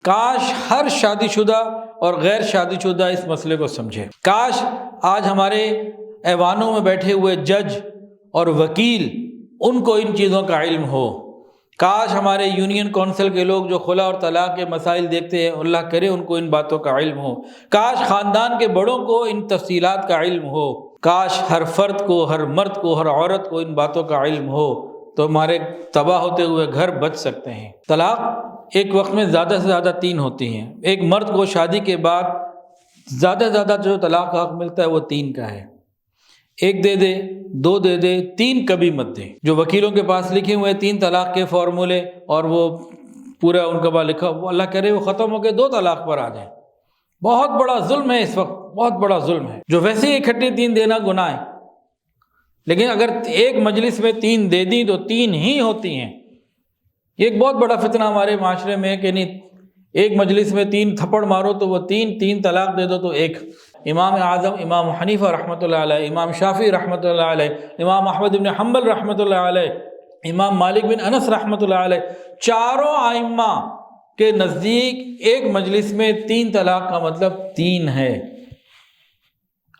کاش ہر شادی شدہ اور غیر شادی شدہ اس مسئلے کو سمجھے۔ کاش آج ہمارے ایوانوں میں بیٹھے ہوئے جج اور وکیل ان کو ان چیزوں کا علم ہو۔ کاش ہمارے یونین کونسل کے لوگ جو خلا اور طلاق کے مسائل دیکھتے ہیں، اللہ کرے ان کو ان باتوں کا علم ہو۔ کاش خاندان کے بڑوں کو ان تفصیلات کا علم ہو۔ کاش ہر فرد کو، ہر مرد کو، ہر عورت کو ان باتوں کا علم ہو، تو ہمارے تباہ ہوتے ہوئے گھر بچ سکتے ہیں۔ طلاق ایک وقت میں زیادہ سے زیادہ 3 ہوتی ہیں۔ ایک مرد کو شادی کے بعد زیادہ سے زیادہ جو طلاق کا حق ملتا ہے وہ 3 کا ہے۔ 1 دے دے، 2 دے دے، 3 کبھی مت دے۔ جو وکیلوں کے پاس لکھے ہوئے 3 طلاق کے فارمولے اور وہ پورا ان کا لکھا، وہ اللہ کرے وہ ختم ہو کے 2 طلاق پر آ جائیں۔ بہت بڑا ظلم ہے اس وقت، بہت بڑا ظلم ہے۔ جو ویسے ہی اکٹھے 3 دینا گناہ ہے، لیکن اگر ایک مجلس میں 3 دے دیں تو 3 ہی ہوتی ہیں۔ یہ ایک بہت بڑا فتنہ ہمارے معاشرے میں ہے کہ نہیں، ایک مجلس میں 3 تھپڑ مارو تو وہ 3 طلاق دے دو تو 1۔ امام اعظم امام حنیفہ رحمۃ اللہ علیہ، امام شافعی رحمۃ اللہ علیہ، امام احمد بن حنبل رحمۃ اللہ علیہ، امام مالک بن انس رحمۃ اللہ علیہ، چاروں ائمہ کے نزدیک ایک مجلس میں 3 طلاق کا مطلب 3 ہے۔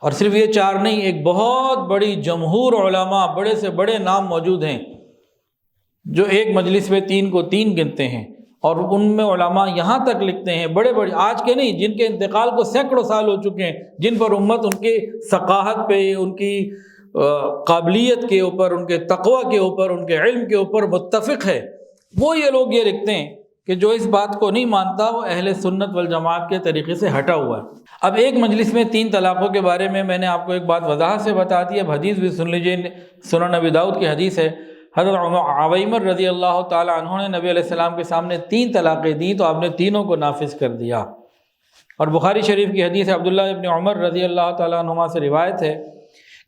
اور صرف یہ 4 نہیں، ایک بہت بڑی جمہور علماء، بڑے سے بڑے نام موجود ہیں جو ایک مجلس میں 3 کو 3 گنتے ہیں، اور ان میں علماء یہاں تک لکھتے ہیں، بڑے بڑے آج کے نہیں، جن کے انتقال کو سینکڑوں سال ہو چکے ہیں، جن پر امت ان کے ثقافت پہ، ان کی قابلیت کے اوپر، ان کے تقوی کے اوپر، ان کے علم کے اوپر متفق ہے، وہ یہ لوگ یہ لکھتے ہیں کہ جو اس بات کو نہیں مانتا وہ اہل سنت والجماعت کے طریقے سے ہٹا ہوا ہے۔ اب ایک مجلس میں 3 طلاقوں کے بارے میں نے آپ کو ایک بات وضاحت سے بتا دی، اب حدیث بھی سن لیجئے۔ سنن نبی داؤد کی حدیث ہے، حضرت عویمر رضی اللہ تعالی عنہ نے نبی علیہ السلام کے سامنے 3 طلاقیں دیں تو آپ نے تینوں کو نافذ کر دیا۔ اور بخاری شریف کی حدیث ہے، عبداللہ ابن عمر رضی اللہ تعالی عنہما سے روایت ہے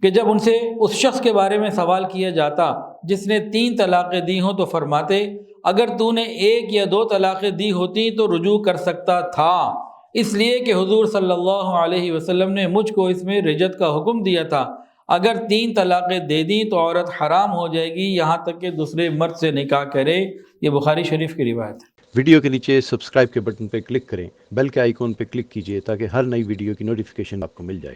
کہ جب ان سے اس شخص کے بارے میں سوال کیا جاتا جس نے 3 طلاقیں دی ہوں تو فرماتے اگر تو نے 1 یا 2 طلاقیں دی ہوتی تو رجوع کر سکتا تھا، اس لیے کہ حضور صلی اللہ علیہ وسلم نے مجھ کو اس میں رجعت کا حکم دیا تھا۔ اگر 3 طلاقیں دے دیں تو عورت حرام ہو جائے گی یہاں تک کہ دوسرے مرد سے نکاح کرے۔ یہ بخاری شریف کی روایت ہے۔ ویڈیو کے نیچے سبسکرائب کے بٹن پہ کلک کریں، بیل کے آئیکن پہ کلک کیجئے تاکہ ہر نئی ویڈیو کی نوٹیفیکیشن آپ کو مل جائے۔